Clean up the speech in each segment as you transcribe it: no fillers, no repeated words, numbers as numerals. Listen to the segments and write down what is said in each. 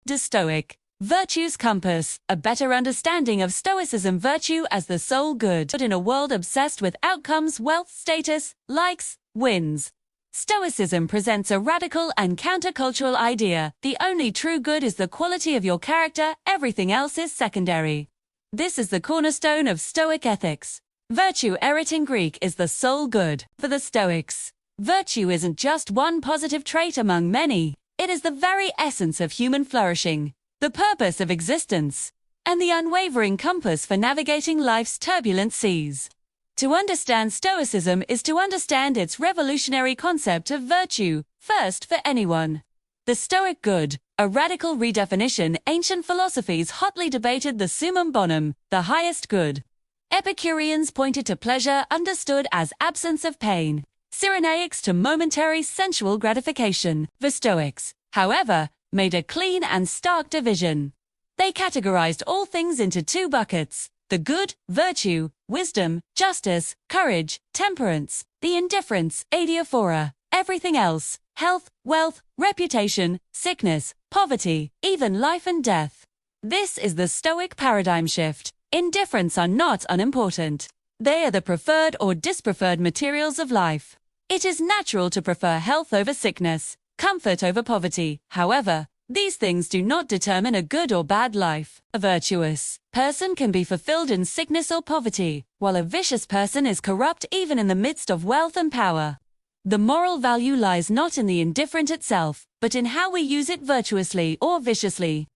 De Stoic Virtues Compass, a better understanding of Stoicism. Virtue as the sole good. But in a world obsessed with outcomes, wealth, status, likes, wins, Stoicism presents a radical and countercultural idea. The only true good is the quality of your character, everything else is secondary. This is the cornerstone of Stoic ethics. Virtue, erit in Greek, is the sole good. For the Stoics, virtue isn't just one positive trait among many. It is the very essence of human flourishing, the purpose of existence, and the unwavering compass for navigating life's turbulent seas. To understand Stoicism is to understand its revolutionary concept of virtue, first for anyone. The Stoic good, a radical redefinition. Ancient philosophies hotly debated the summum bonum, the highest good. Epicureans pointed to pleasure, understood as absence of pain. Cyrenaics to momentary sensual gratification. The Stoics, however, made a clean and stark division. They categorized all things into two buckets: the good, virtue, wisdom, justice, courage, temperance; the indifference, adiaphora, everything else, health, wealth, reputation, sickness, poverty, even life and death. This is the Stoic paradigm shift. Indifferents are not unimportant. They are the preferred or dispreferred materials of life. It is natural to prefer health over sickness, comfort over poverty. However, these things do not determine a good or bad life. A virtuous person can be fulfilled in sickness or poverty, while a vicious person is corrupt even in the midst of wealth and power. The moral value lies not in the indifferent itself, but in how we use it virtuously or viciously.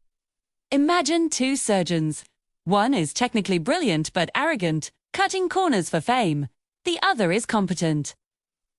Imagine two surgeons. One is technically brilliant but arrogant, cutting corners for fame. The other is competent,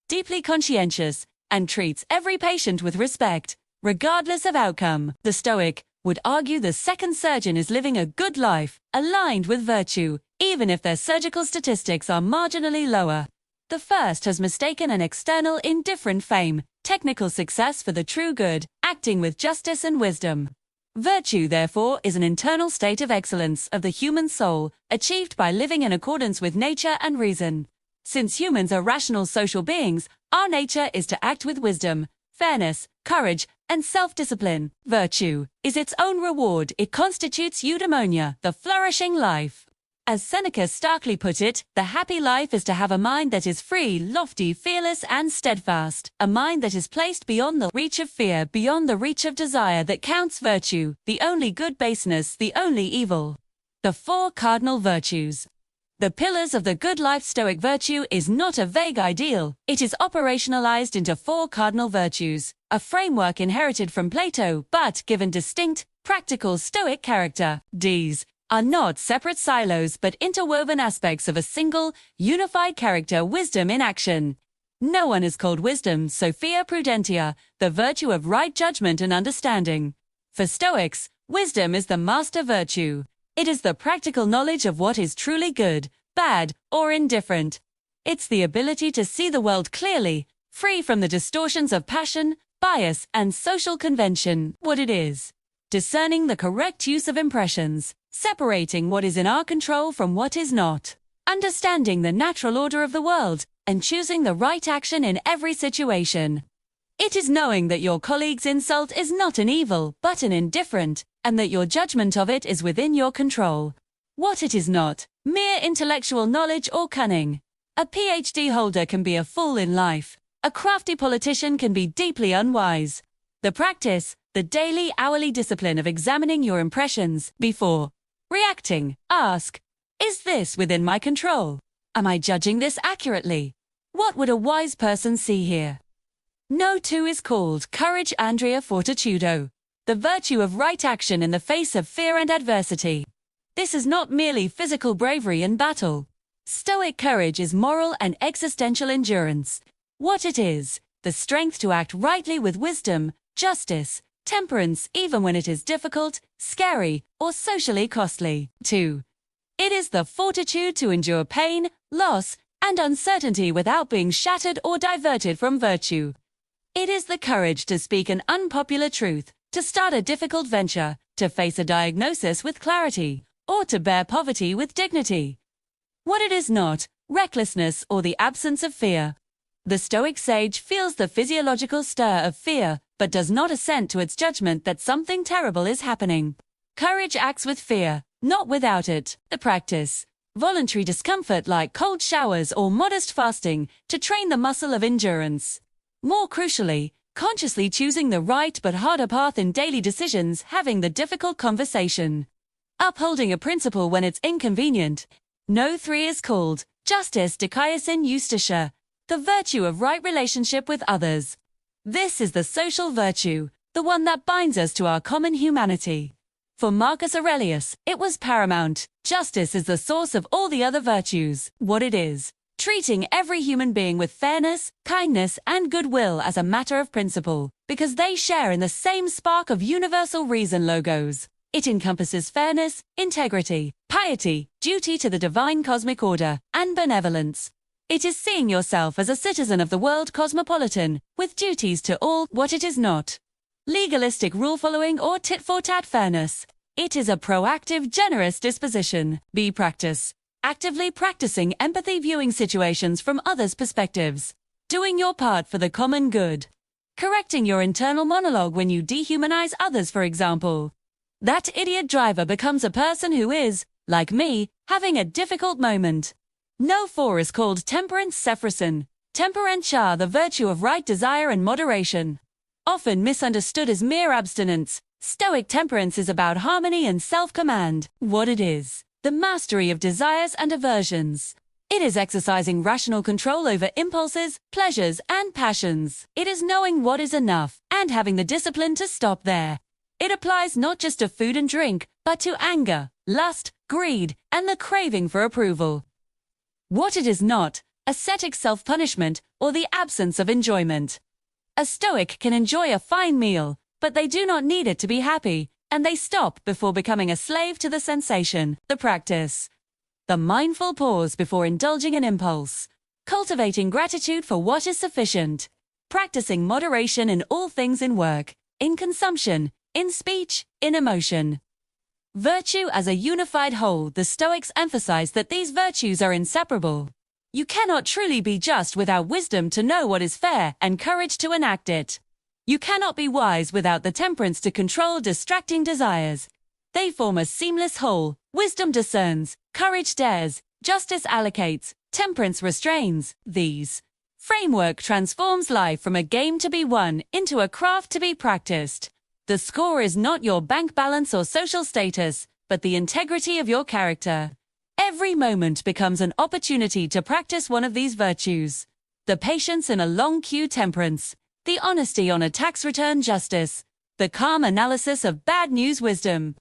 deeply conscientious, and treats every patient with respect, regardless of outcome. The Stoic would argue the second surgeon is living a good life, aligned with virtue, even if their surgical statistics are marginally lower. The first has mistaken an external indifferent fame, technical success for the true good, acting with justice and wisdom. Virtue, therefore, is an internal state of excellence of the human soul, achieved by living in accordance with nature and reason. Since humans are rational social beings, our nature is to act with wisdom, fairness, courage, and self-discipline. Virtue is its own reward. It constitutes eudaimonia, the flourishing life. As Seneca starkly put it, the happy life is to have a mind that is free, lofty, fearless, and steadfast. A mind that is placed beyond the reach of fear, beyond the reach of desire, that counts virtue, the only good; baseness, the only evil. The four cardinal virtues. The pillars of the good life. Stoic virtue is not a vague ideal. It is operationalized into four cardinal virtues, a framework inherited from Plato, but given distinct, practical Stoic character. These are not separate silos but interwoven aspects of a single, unified character: wisdom in action. No one is called wisdom. Sophia prudentia, the virtue of right judgment and understanding. For Stoics, wisdom is the master virtue. It is the practical knowledge of what is truly good, bad, or indifferent. It's the ability to see the world clearly, free from the distortions of passion, bias, and social convention. What it is: discerning the correct use of impressions, separating what is in our control from what is not, understanding the natural order of the world, and choosing the right action in every situation. It is knowing that your colleague's insult is not an evil, but an indifferent, and that your judgment of it is within your control. What it is not: mere intellectual knowledge or cunning. A PhD holder can be a fool in life. A crafty politician can be deeply unwise. The practice, the daily, hourly discipline of examining your impressions before reacting. Ask, is this within my control? Am I judging this accurately? What would a wise person see here? No two is called courage. Andrea Fortitudo, the virtue of right action in the face of fear and adversity. This is not merely physical bravery in battle. Stoic courage is moral and existential endurance. What it is: the strength to act rightly with wisdom, justice, temperance, even when it is difficult, scary, or socially costly. 2. It is the fortitude to endure pain, loss, and uncertainty without being shattered or diverted from virtue. It is the courage to speak an unpopular truth, to start a difficult venture, to face a diagnosis with clarity, or to bear poverty with dignity. What it is not: recklessness or the absence of fear. The Stoic sage feels the physiological stir of fear, but does not assent to its judgment that something terrible is happening. Courage acts with fear, not without it. The practice. Voluntary discomfort like cold showers or modest fasting to train the muscle of endurance. More crucially, consciously choosing the right but harder path in daily decisions, having the difficult conversation. Upholding a principle when it's inconvenient. No 3 is called Justice Dichotomy Justitia, the virtue of right relationship with others. This is the social virtue, the one that binds us to our common humanity. For Marcus Aurelius, it was paramount. Justice is the source of all the other virtues. What it is: treating every human being with fairness, kindness, and goodwill as a matter of principle, because they share in the same spark of universal reason logos. It encompasses fairness, integrity, piety, duty to the divine cosmic order, and benevolence. It is seeing yourself as a citizen of the world cosmopolitan, with duties to all. What it is not: legalistic rule-following or tit-for-tat fairness. It is a proactive, generous disposition. B. Practice. Actively practicing empathy, viewing situations from others' perspectives. Doing your part for the common good. Correcting your internal monologue when you dehumanize others, for example. That idiot driver becomes a person who is, like me, having a difficult moment. No 4 is called temperance sephrison. Temperantia, the virtue of right desire and moderation. Often misunderstood as mere abstinence, Stoic temperance is about harmony and self-command. What it is: the mastery of desires and aversions. It is exercising rational control over impulses, pleasures, and passions. It is knowing what is enough, and having the discipline to stop there. It applies not just to food and drink, but to anger, lust, greed, and the craving for approval. What it is not: ascetic self-punishment, or the absence of enjoyment. A Stoic can enjoy a fine meal, but they do not need it to be happy, and they stop before becoming a slave to the sensation. The practice. The mindful pause before indulging an impulse. Cultivating gratitude for what is sufficient. Practicing moderation in all things, in work, in consumption, in speech, in emotion. Virtue as a unified whole. The Stoics emphasize that these virtues are inseparable. You cannot truly be just without wisdom to know what is fair and courage to enact it. You cannot be wise without the temperance to control distracting desires. They form a seamless whole. Wisdom discerns, courage dares, justice allocates, temperance restrains. These framework transforms life from a game to be won into a craft to be practiced. The score is not your bank balance or social status, but the integrity of your character. Every moment becomes an opportunity to practice one of these virtues. The patience in a long queue, temperance. The honesty on a tax return, justice. The calm analysis of bad news, wisdom.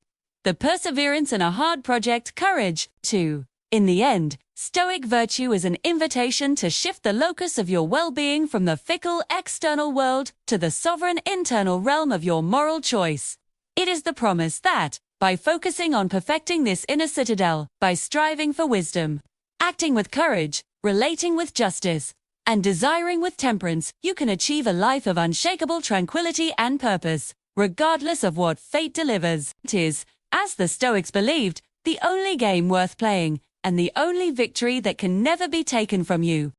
The perseverance in a hard project, courage. 2. In the end, Stoic virtue is an invitation to shift the locus of your well-being from the fickle external world to the sovereign internal realm of your moral choice. It is the promise that, by focusing on perfecting this inner citadel, by striving for wisdom, acting with courage, relating with justice, and desiring with temperance, you can achieve a life of unshakable tranquility and purpose, regardless of what fate delivers. It is, as the Stoics believed, the only game worth playing, and the only victory that can never be taken from you.